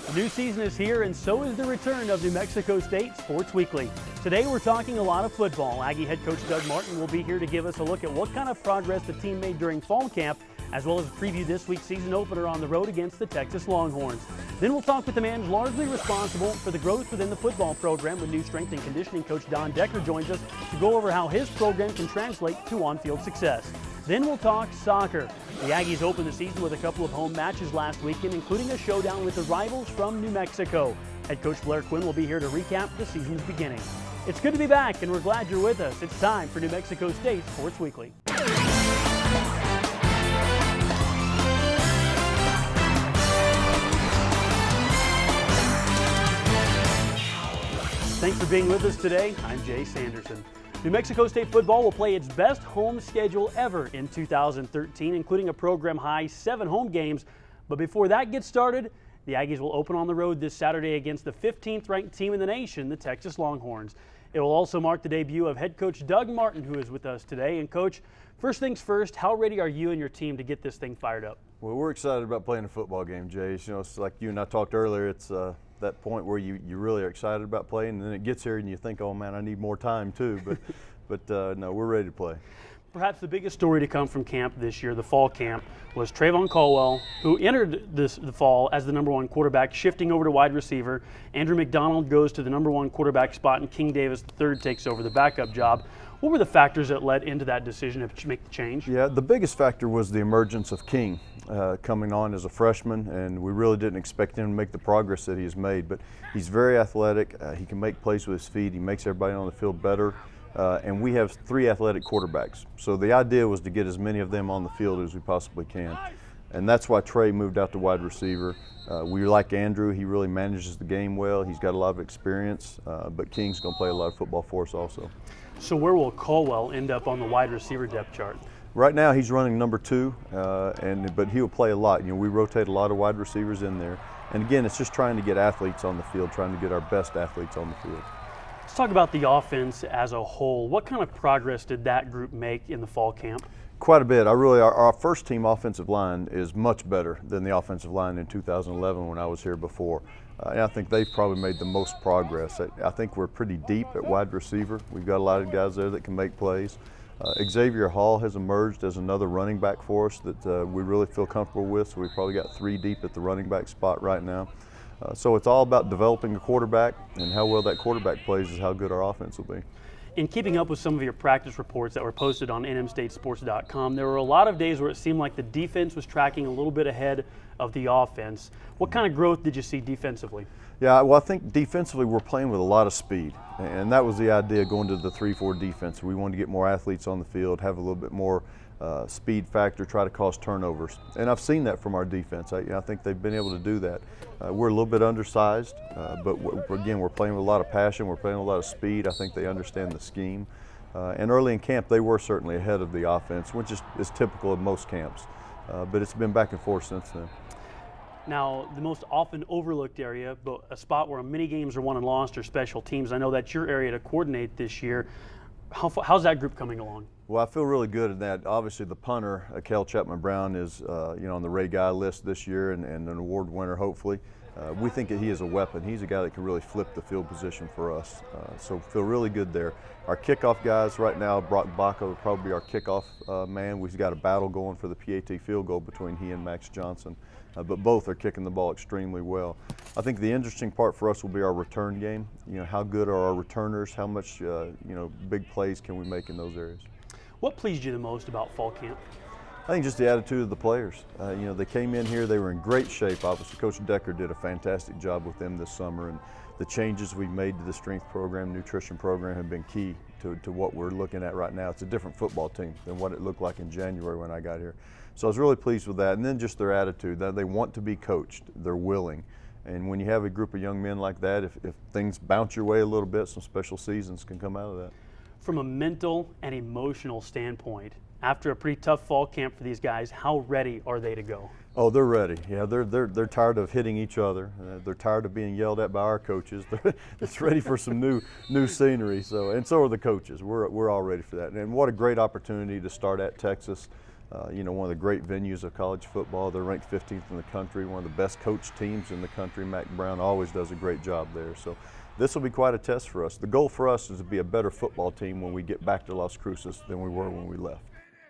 The new season is here, and so is the return of New Mexico State Sports Weekly. Today we're talking a lot of football. Aggie head coach Doug Martin will be here to give us a look at what kind of progress the team made during fall camp, as well as preview this week's season opener on the road against the Texas Longhorns. Then we'll talk with the man largely responsible for the growth within the football program when new strength and conditioning coach Don Decker joins us to go over how his program can translate to on-field success. Then we'll talk soccer. The Aggies opened the season with a couple of home matches last weekend, including a showdown with the rivals from New Mexico. Head coach Blair Quinn will be here to recap the season's beginning. It's good to be back, and we're glad you're with us. It's time for New Mexico State Sports Weekly. Thanks for being with us today. I'm Jay Sanderson. New Mexico State football will play its best home schedule ever in 2013, including a program-high 7 home games. But before that gets started, the Aggies will open on the road this Saturday against the 15th-ranked team in the nation, the Texas Longhorns. It will also mark the debut of head coach Doug Martin, who is with us today. And, Coach, first things first, how ready are you and your team to get this thing fired up? Well, we're excited about playing a football game, Jay. You know, it's like you and I talked earlier, it's that point where you really are excited about playing, and then it gets here and you think, oh man, I need more time too. But no, we're ready to play. Perhaps the biggest story to come from camp this year, the fall camp, was Trayvon Caldwell, who entered the fall as the number 1 quarterback, shifting over to wide receiver. Andrew McDonald goes to the number 1 quarterback spot, and King Davis III takes over the backup job. What were the factors that led into that decision to make the change? Yeah, the biggest factor was the emergence of King coming on as a freshman, and we really didn't expect him to make the progress that he's made. But he's very athletic. He can make plays with his feet. He makes everybody on the field better. And we have 3 athletic quarterbacks. So the idea was to get as many of them on the field as we possibly can. And that's why Trey moved out to wide receiver. We like Andrew. He really manages the game well. He's got a lot of experience, but King's going to play a lot of football for us also. So where will Caldwell end up on the wide receiver depth chart? Right now he's running number 2, but he'll play a lot. You know, we rotate a lot of wide receivers in there. And again, it's just trying to get athletes on the field, trying to get our best athletes on the field. Let's talk about the offense as a whole. What kind of progress did that group make in the fall camp? Quite a bit. Our first team offensive line is much better than the offensive line in 2011 when I was here before. And I think they've probably made the most progress. I think we're pretty deep at wide receiver. We've got a lot of guys there that can make plays. Xavier Hall has emerged as another running back for us that we really feel comfortable with, so we've probably got 3 deep at the running back spot right now. So it's all about developing a quarterback, and how well that quarterback plays is how good our offense will be. In keeping up with some of your practice reports that were posted on nmstatesports.com, there were a lot of days where it seemed like the defense was tracking a little bit ahead of the offense. What kind of growth did you see defensively? Yeah, well, I think defensively we're playing with a lot of speed, and that was the idea going to the 3-4 defense. We wanted to get more athletes on the field, have a little bit more speed factor, try to cause turnovers. And I've seen that from our defense. I think they've been able to do that. We're a little bit undersized, but again, we're playing with a lot of passion, we're playing with a lot of speed. I think they understand the scheme. And early in camp, they were certainly ahead of the offense, which is typical of most camps. But it's been back and forth since then. Now, the most often overlooked area, but a spot where many games are won and lost, are special teams. I know that's your area to coordinate this year. How's that group coming along? Well, I feel really good at that. Obviously, the punter, Kel Chapman-Brown, is on the Ray Guy list this year and an award winner, hopefully. We think that he is a weapon. He's a guy that can really flip the field position for us. So feel really good there. Our kickoff guys right now, Brock Baca will probably be our kickoff man. We've got a battle going for the PAT field goal between he and Max Johnson. But both are kicking the ball extremely well. I think the interesting part for us will be our return game. You know, how good are our returners? How much big plays can we make in those areas? What pleased you the most about fall camp? I think just the attitude of the players. They came in here, they were in great shape. Obviously, Coach Decker did a fantastic job with them this summer, and the changes we made to the strength program, nutrition program have been key to what we're looking at right now. It's a different football team than what it looked like in January when I got here. So I was really pleased with that. And then just their attitude, that they want to be coached, they're willing. And when you have a group of young men like that, if things bounce your way a little bit, some special seasons can come out of that. From a mental and emotional standpoint, after a pretty tough fall camp for these guys, how ready are they to go? Oh, they're ready. Yeah, they're tired of hitting each other. They're tired of being yelled at by our coaches. It's ready for some new scenery. So are the coaches. We're all ready for that. And what a great opportunity to start at Texas. You know, one of the great venues of college football. They're ranked 15th in the country, one of the best coached teams in the country. Mac Brown always does a great job there. So this will be quite a test for us. The goal for us is to be a better football team when we get back to Las Cruces than we were when we left.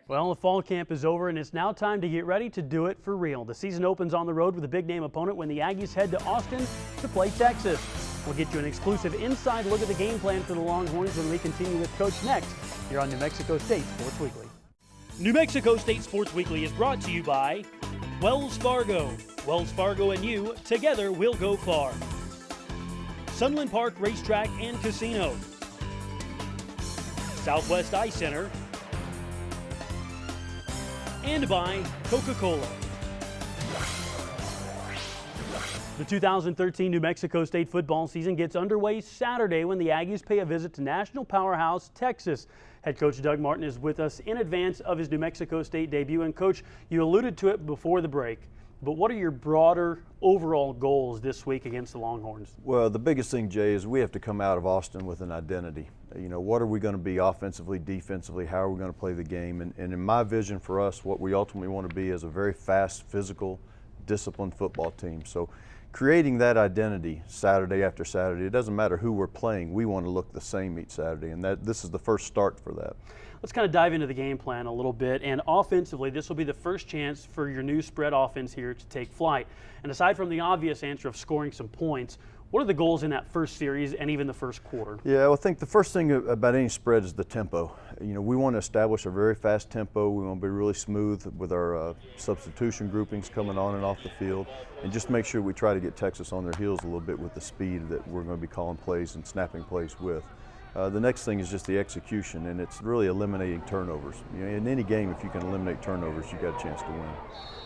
Well, the fall camp is over and it's now time to get ready to do it for real. The season opens on the road with a big name opponent when the Aggies head to Austin to play Texas. We'll get you an exclusive inside look at the game plan for the Longhorns when we continue with Coach next here on New Mexico State Sports Weekly. New Mexico State Sports Weekly is brought to you by Wells Fargo. Wells Fargo and you, together we'll go far. Sunland Park Racetrack and Casino. Southwest EYE Center. And by Coca-Cola. The 2013 New Mexico State football season gets underway Saturday when the Aggies pay a visit to national powerhouse Texas. Head coach Doug Martin is with us in advance of his New Mexico State debut. And Coach, you alluded to it before the break, but what are your broader overall goals this week against the Longhorns? Well, the biggest thing, Jay, is we have to come out of Austin with an identity. You know, what are we going to be offensively, defensively? How are we going to play the game? And in my vision for us, what we ultimately want to be is a very fast, physical, disciplined football team. So creating that identity Saturday after Saturday, it doesn't matter who we're playing, we want to look the same each Saturday, and this is the first start for that. Let's kind of dive into the game plan a little bit, and offensively, this will be the first chance for your new spread offense here to take flight. And aside from the obvious answer of scoring some points, what are the goals in that first series and even the first quarter? Yeah, well, I think the first thing about any spread is the tempo. You know, we want to establish a very fast tempo. We want to be really smooth with our substitution groupings coming on and off the field, and just make sure we try to get Texas on their heels a little bit with the speed that we're going to be calling plays and snapping plays with. The next thing is just the execution, and it's really eliminating turnovers. You know, in any game, if you can eliminate turnovers, you've got a chance to win.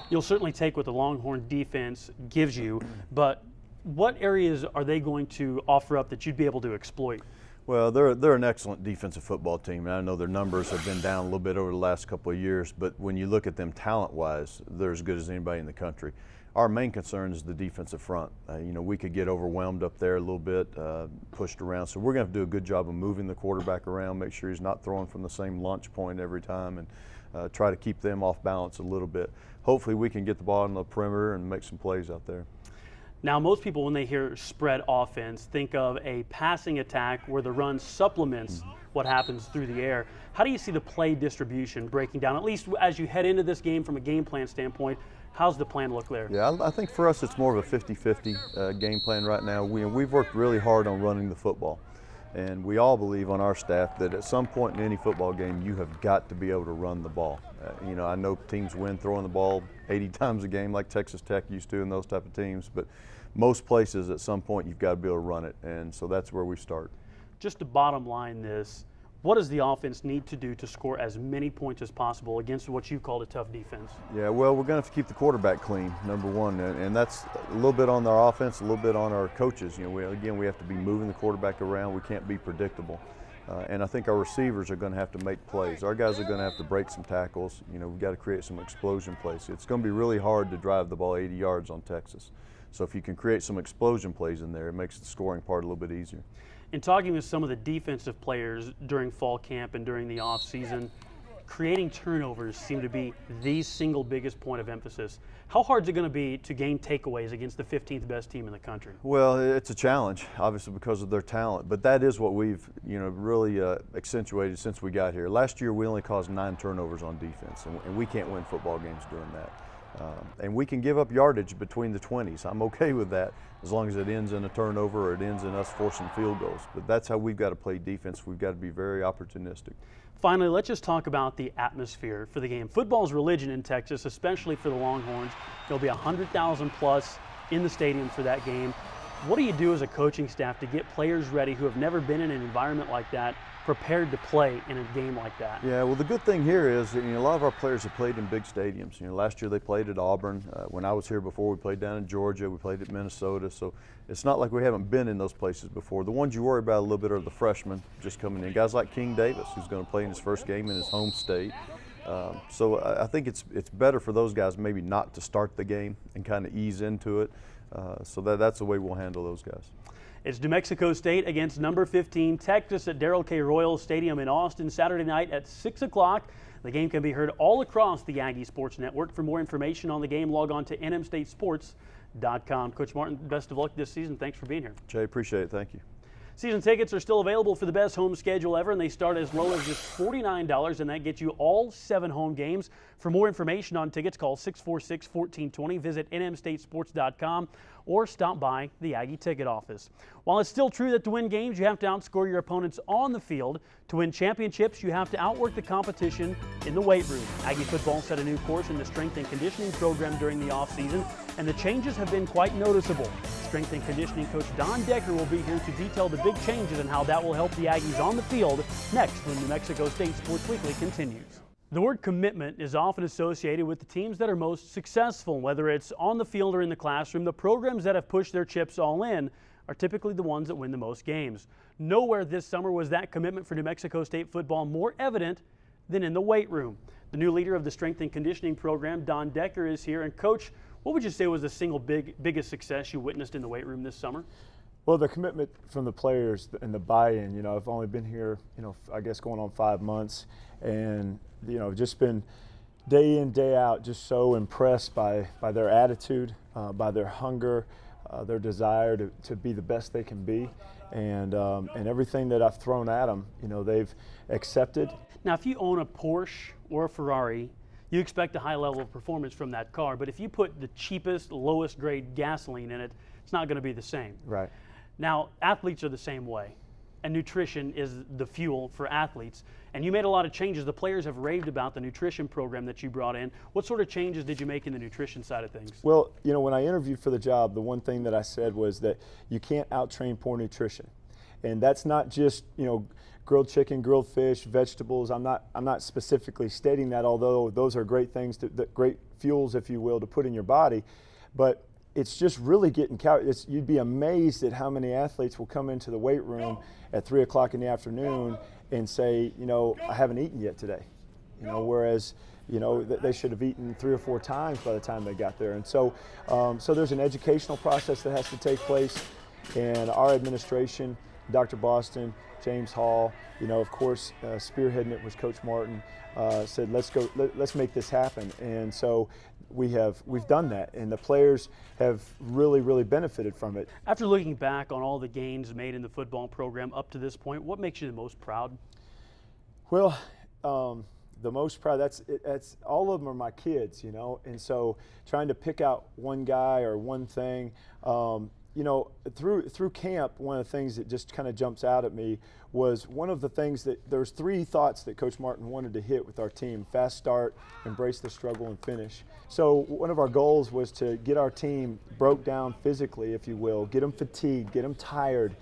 You'll certainly take what the Longhorn defense gives you, but what areas are they going to offer up that you'd be able to exploit? Well, they're an excellent defensive football team, and I know their numbers have been down a little bit over the last couple of years, but when you look at them talent-wise, they're as good as anybody in the country. Our main concern is the defensive front. You know, we could get overwhelmed up there a little bit, pushed around, so we're going to have to do a good job of moving the quarterback around, make sure he's not throwing from the same launch point every time, and try to keep them off balance a little bit. Hopefully we can get the ball on the perimeter and make some plays out there. Now, most people, when they hear spread offense, think of a passing attack where the run supplements what happens through the air. How do you see the play distribution breaking down, at least as you head into this game from a game plan standpoint? How's the plan look there? Yeah, I think for us it's more of a 50-50 game plan right now. We've worked really hard on running the football, and we all believe on our staff that at some point in any football game you have got to be able to run the ball. You know, I know teams win throwing the ball 80 times a game like Texas Tech used to and those type of teams, but most places at some point you've got to be able to run it, and so that's where we start. Just to bottom line this, what does the offense need to do to score as many points as possible against what you called a tough defense? Yeah, well, we're going to have to keep the quarterback clean, number one, and that's a little bit on our offense, a little bit on our coaches. You know, we have to be moving the quarterback around. We can't be predictable. And I think our receivers are going to have to make plays. Our guys are going to have to break some tackles. You know, we've got to create some explosion plays. It's going to be really hard to drive the ball 80 yards on Texas. So if you can create some explosion plays in there, it makes the scoring part a little bit easier. In talking with some of the defensive players during fall camp and during the off season, creating turnovers seem to be the single biggest point of emphasis. How hard is it going to be to gain takeaways against the 15th best team in the country? Well, it's a challenge, obviously, because of their talent, but that is what we've, you know, really accentuated since we got here. Last year, we only caused 9 turnovers on defense, and we can't win football games doing that. And we can give up yardage between the 20s. I'm okay with that as long as it ends in a turnover or it ends in us forcing field goals. But that's how we've got to play defense. We've got to be very opportunistic. Finally, let's just talk about the atmosphere for the game. Football's religion in Texas, especially for the Longhorns. There'll be 100,000 plus in the stadium for that game. What do you do as a coaching staff to get players ready who have never been in an environment like that, prepared to play in a game like that? Yeah, well, the good thing here is that, you know, a lot of our players have played in big stadiums. You know, last year they played at Auburn. When I was here before, we played down in Georgia. We played at Minnesota. So it's not like we haven't been in those places before. The ones you worry about a little bit are the freshmen just coming in. Guys like King Davis, who's going to play in his first game in his home state. So I think it's better for those guys maybe not to start the game and kind of ease into it. So that's the way we'll handle those guys. It's New Mexico State against number 15 Texas at Darrell K. Royal Stadium in Austin Saturday night at 6 o'clock. The game can be heard all across the Aggie Sports Network. For more information on the game, log on to nmstatesports.com. Coach Martin, best of luck this season. Thanks for being here. Jay, appreciate it. Thank you. Season tickets are still available for the best home schedule ever, and they start as low as just $49, and that gets you all 7 home games. For more information on tickets, call 646-1420, visit nmstatesports.com, or stop by the Aggie ticket office. While it's still true that to win games, you have to outscore your opponents on the field. To win championships, you have to outwork the competition in the weight room. Aggie football set a new course in the strength and conditioning program during the offseason, and the changes have been quite noticeable. Strength and conditioning coach Don Decker will be here to detail the big changes and how that will help the Aggies on the field next when New Mexico State Sports Weekly continues. The word commitment is often associated with the teams that are most successful. Whether it's on the field or in the classroom, the programs that have pushed their chips all in are typically the ones that win the most games. Nowhere this summer was that commitment for New Mexico State football more evident than in the weight room. The new leader of the strength and conditioning program, Don Decker, is here. And Coach, what would you say was the single biggest success you witnessed in the weight room this summer? Well, the commitment from the players and the buy-in. I've only been here, I guess going on 5 months, and just been day in, day out, just so impressed by their attitude, by their hunger, their desire to be the best they can be, and everything that I've thrown at them, they've accepted. Now, if you own a Porsche or a Ferrari, you expect a high level of performance from that car, but if you put the cheapest, lowest grade gasoline in it, it's not going to be the same. Right. Now, athletes are the same way, and nutrition is the fuel for athletes. And you made a lot of changes. The players have raved about the nutrition program that you brought in. What sort of changes did you make in the nutrition side of things? Well, when I interviewed for the job, the one thing that I said was that you can't out-train poor nutrition. And that's not just, grilled chicken, grilled fish, vegetables. I'm not specifically stating that, although those are great things, great fuels, if you will, to put in your body. But it's just really getting you'd be amazed at how many athletes will come into the weight room at 3 o'clock in the afternoon and say, I haven't eaten yet today. Whereas, they should have eaten 3 or 4 times by the time they got there. And so there's an educational process that has to take place, and our administration, Dr. Boston, James Hall, of course, spearheading it was Coach Martin, said, let's make this happen. And so we've done that, and the players have really, really benefited from it. After looking back on all the gains made in the football program up to this point, what makes you the most proud? Well, the most proud, that's all of them are my kids, and so trying to pick out one guy or one thing, through camp, one of the things that just kind of jumps out at me was one of the things that there's 3 thoughts that Coach Martin wanted to hit with our team: fast start, embrace the struggle, and finish. So one of our goals was to get our team broke down physically, if you will, get them fatigued, get them tired,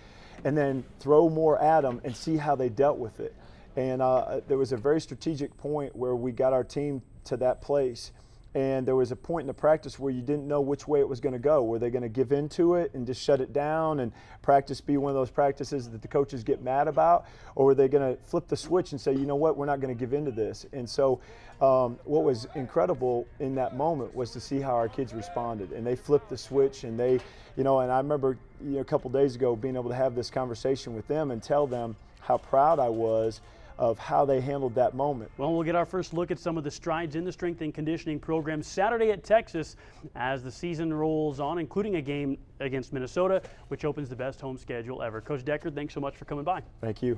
and then throw more at them and see how they dealt with it. And there was a very strategic point where we got our team to that place. And there was a point in the practice where you didn't know which way it was going to go. Were they going to give into it and just shut it down and practice be one of those practices that the coaches get mad about? Or were they going to flip the switch and say, you know what, we're not going to give into this? And so what was incredible in that moment was to see how our kids responded. And they flipped the switch, and they, and I remember a couple days ago being able to have this conversation with them and tell them how proud I was of how they handled that moment. Well, we'll get our first look at some of the strides in the strength and conditioning program Saturday at Texas as the season rolls on, including a game against Minnesota, which opens the best home schedule ever. Coach Decker, thanks so much for coming by. Thank you.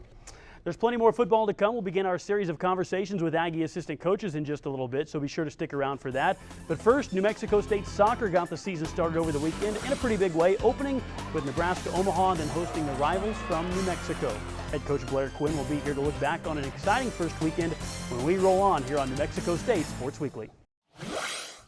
There's plenty more football to come. We'll begin our series of conversations with Aggie assistant coaches in just a little bit, so be sure to stick around for that. But first, New Mexico State soccer got the season started over the weekend in a pretty big way, opening with Nebraska-Omaha and then hosting the rivals from New Mexico. Head coach Blair Quinn will be here to look back on an exciting first weekend when we roll on here on New Mexico State Sports Weekly.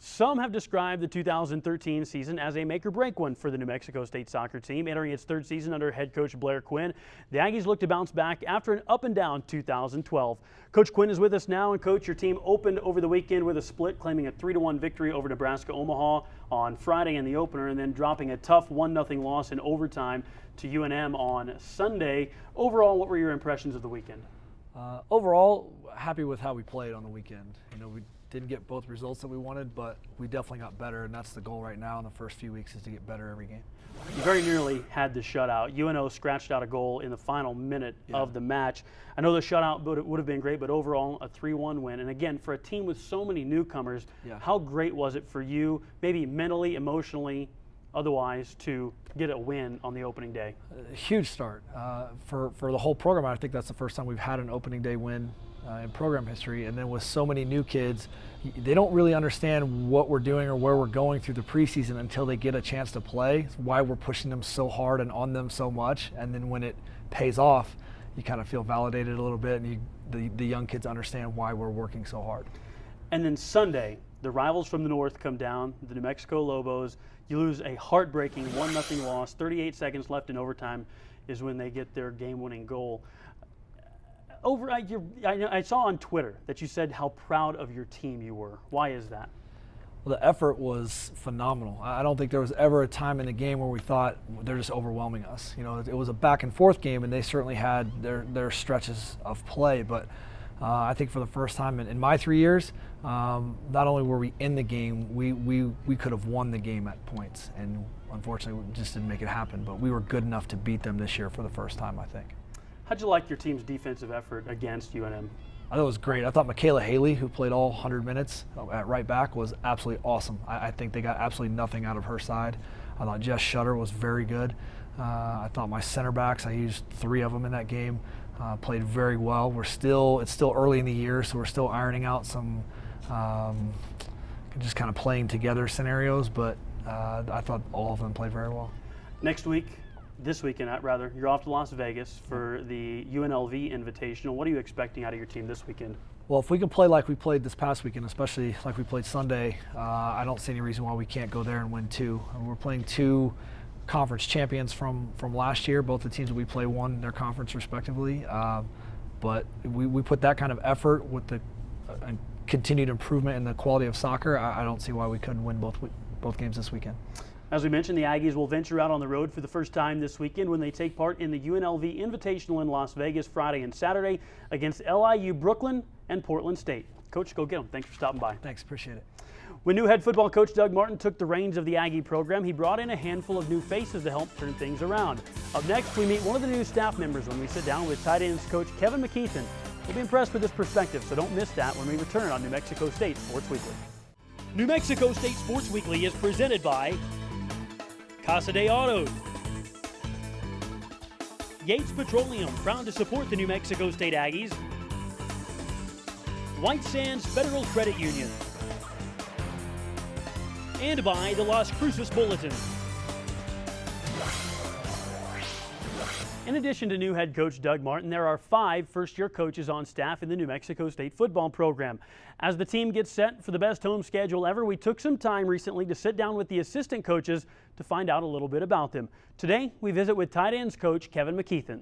Some have described the 2013 season as a make-or-break one for the New Mexico State soccer team. Entering its 3rd season under head coach Blair Quinn, the Aggies look to bounce back after an up-and-down 2012. Coach Quinn is with us now, and Coach, your team opened over the weekend with a split, claiming a 3-1 victory over Nebraska-Omaha on Friday in the opener, and then dropping a tough 1-0 loss in overtime to UNM on Sunday. Overall, what were your impressions of the weekend? Overall, happy with how we played on the weekend. We Didn't get both results that we wanted, but we definitely got better, and that's the goal right now in the first few weeks, is to get better every game. You very nearly had the shutout. UNO scratched out a goal in the final minute of the match. I know the shutout would have been great, but overall a 3-1 win. And again, for a team with so many newcomers, how great was it for you, maybe mentally, emotionally, otherwise, to get a win on the opening day? A huge start for the whole program. I think that's the first time we've had an opening day win in program history, and then with so many new kids, they don't really understand what we're doing or where we're going through the preseason until they get a chance to play. It's why we're pushing them so hard and on them so much, and then when it pays off, you kind of feel validated a little bit, and the young kids understand why we're working so hard. And then Sunday, the rivals from the north come down, the New Mexico Lobos. You lose a heartbreaking 1-0 loss. 38 seconds left in overtime is when they get their game-winning goal. I saw on Twitter that you said how proud of your team you were. Why is that? Well, the effort was phenomenal. I don't think there was ever a time in the game where we thought they're just overwhelming us. You know, it was a back and forth game, and they certainly had their stretches of play. But I think for the first time in my 3 years, not only were we in the game, we could have won the game at points, and unfortunately we just didn't make it happen. But we were good enough to beat them this year for the first time, I think. How'd you like your team's defensive effort against UNM? I thought it was great. I thought Michaela Haley, who played all 100 minutes at right back, was absolutely awesome. I think they got absolutely nothing out of her side. I thought Jess Shutter was very good. I thought my center backs, I used 3 of them in that game, played very well. It's still early in the year, so we're still ironing out some just kind of playing together scenarios, but I thought all of them played very well. This weekend, you're off to Las Vegas for the UNLV Invitational. What are you expecting out of your team this weekend? Well, if we can play like we played this past weekend, especially like we played Sunday, I don't see any reason why we can't go there and win 2. We're playing 2 conference champions from last year. Both the teams that we play won their conference respectively. But we put that kind of effort with the continued improvement in the quality of soccer. I don't see why we couldn't win both games this weekend. As we mentioned, the Aggies will venture out on the road for the first time this weekend when they take part in the UNLV Invitational in Las Vegas Friday and Saturday against LIU Brooklyn and Portland State. Coach, go get them. Thanks for stopping by. Thanks, appreciate it. When new head football coach Doug Martin took the reins of the Aggie program, he brought in a handful of new faces to help turn things around. Up next, we meet one of the new staff members when we sit down with tight ends coach Kevin McKeethan. We'll be impressed with his perspective, so don't miss that when we return on New Mexico State Sports Weekly. New Mexico State Sports Weekly is presented by Casa de Autos, Yates Petroleum, proud to support the New Mexico State Aggies, White Sands Federal Credit Union, and by the Las Cruces Bulletin. In addition to new head coach Doug Martin, there are 5 first-year coaches on staff in the New Mexico State football program. As the team gets set for the best home schedule ever, we took some time recently to sit down with the assistant coaches to find out a little bit about them. Today, we visit with tight ends coach Kevin McKeethan.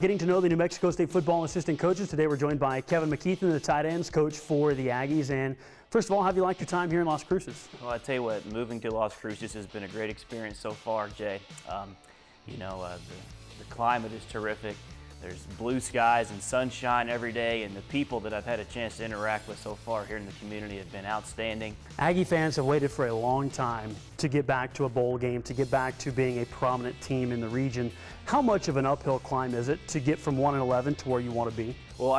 Getting to know the New Mexico State football assistant coaches. Today we're joined by Kevin McKeethan, the tight ends coach for the Aggies. And first of all, how have you liked your time here in Las Cruces? Well, I tell you what, moving to Las Cruces has been a great experience so far, Jay. The climate is terrific. There's blue skies and sunshine every day, and the people that I've had a chance to interact with so far here in the community have been outstanding. Aggie fans have waited for a long time to get back to a bowl game, to get back to being a prominent team in the region. How much of an uphill climb is it to get from 1-11 to where you want to be? Well,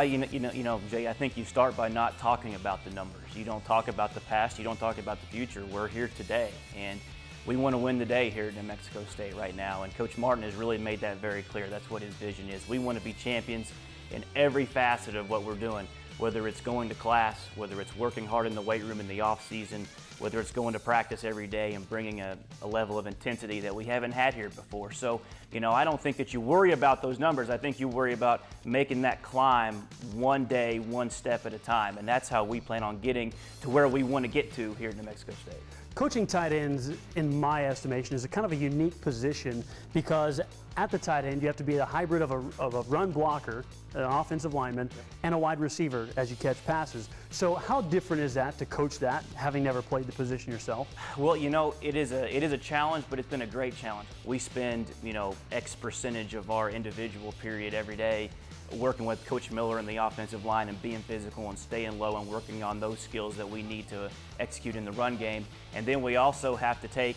Jay, I think you start by not talking about the numbers. You don't talk about the past. You don't talk about the future. We're here today, and we want to win the day here at New Mexico State right now, and Coach Martin has really made that very clear. That's what his vision is. We want to be champions in every facet of what we're doing, whether it's going to class, whether it's working hard in the weight room in the off season, whether it's going to practice every day and bringing a level of intensity that we haven't had here before. So, I don't think that you worry about those numbers. I think you worry about making that climb one day, one step at a time, and that's how we plan on getting to where we want to get to here at New Mexico State. Coaching tight ends, in my estimation, is a kind of a unique position because at the tight end you have to be a hybrid of a run blocker, an offensive lineman, and a wide receiver as you catch passes. So how different is that to coach that, having never played the position yourself? Well, it is a challenge, but it's been a great challenge. We spend, X percentage of our individual period every day working with Coach Miller and the offensive line and being physical and staying low and working on those skills that we need to execute in the run game. And then we also have to take,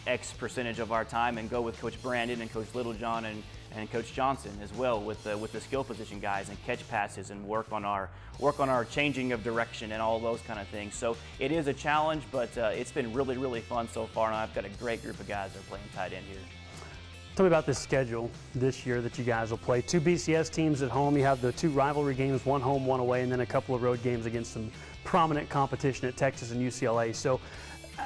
X percentage of our time and go with Coach Brandon and Coach Littlejohn and Coach Johnson as well with the skill position guys and catch passes and work on our changing of direction and all those kind of things. So it is a challenge, but it's been really, really fun so far, and I've got a great group of guys that are playing tight end here. Tell me about the schedule this year that you guys will play. 2 BCS teams at home. You have the 2 rivalry games, 1 home, 1 away, and then a couple of road games against some prominent competition at Texas and UCLA. So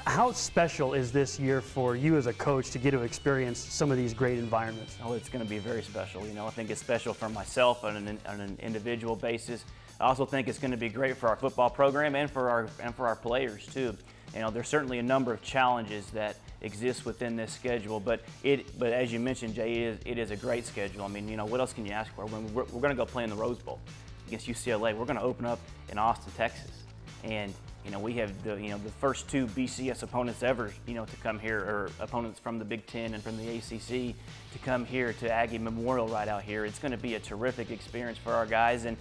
how special is this year for you as a coach to get to experience some of these great environments? Oh, it's going to be very special. I think it's special for myself on an individual basis. I also think it's going to be great for our football program and for our players too. There's certainly a number of challenges that exist within this schedule, but as you mentioned, Jay, it is a great schedule. What else can you ask for? We're going to go play in the Rose Bowl against UCLA. We're going to open up in Austin, Texas, and we have the first 2 BCS opponents ever to come here, or opponents from the Big Ten and from the ACC to come here to Aggie Memorial right out here. It's going to be a terrific experience for our guys, and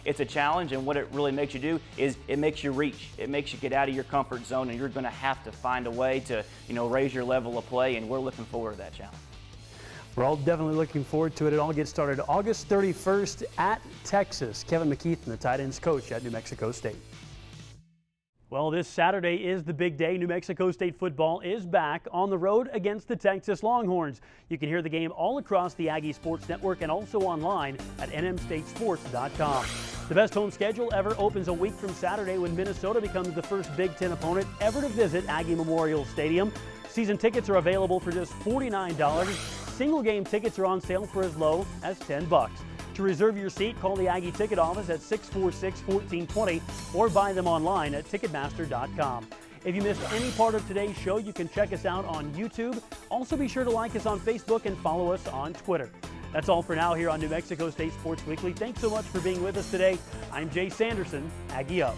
it's a challenge. And what it really makes you do is it makes you reach. It makes you get out of your comfort zone, and you're going to have to find a way to raise your level of play. And we're looking forward to that challenge. We're all definitely looking forward to it. It all gets started August 31st at Texas. Kevin McKeethan, the tight ends coach at New Mexico State. Well, this Saturday is the big day. New Mexico State football is back on the road against the Texas Longhorns. You can hear the game all across the Aggie Sports Network and also online at nmstatesports.com. The best home schedule ever opens a week from Saturday when Minnesota becomes the first Big Ten opponent ever to visit Aggie Memorial Stadium. Season tickets are available for just $49. Single game tickets are on sale for as low as $10. To reserve your seat, call the Aggie ticket office at 646-1420 or buy them online at Ticketmaster.com. If you missed any part of today's show, you can check us out on YouTube. Also be sure to like us on Facebook and follow us on Twitter. That's all for now here on New Mexico State Sports Weekly. Thanks so much for being with us today. I'm Jay Sanderson, Aggie Up.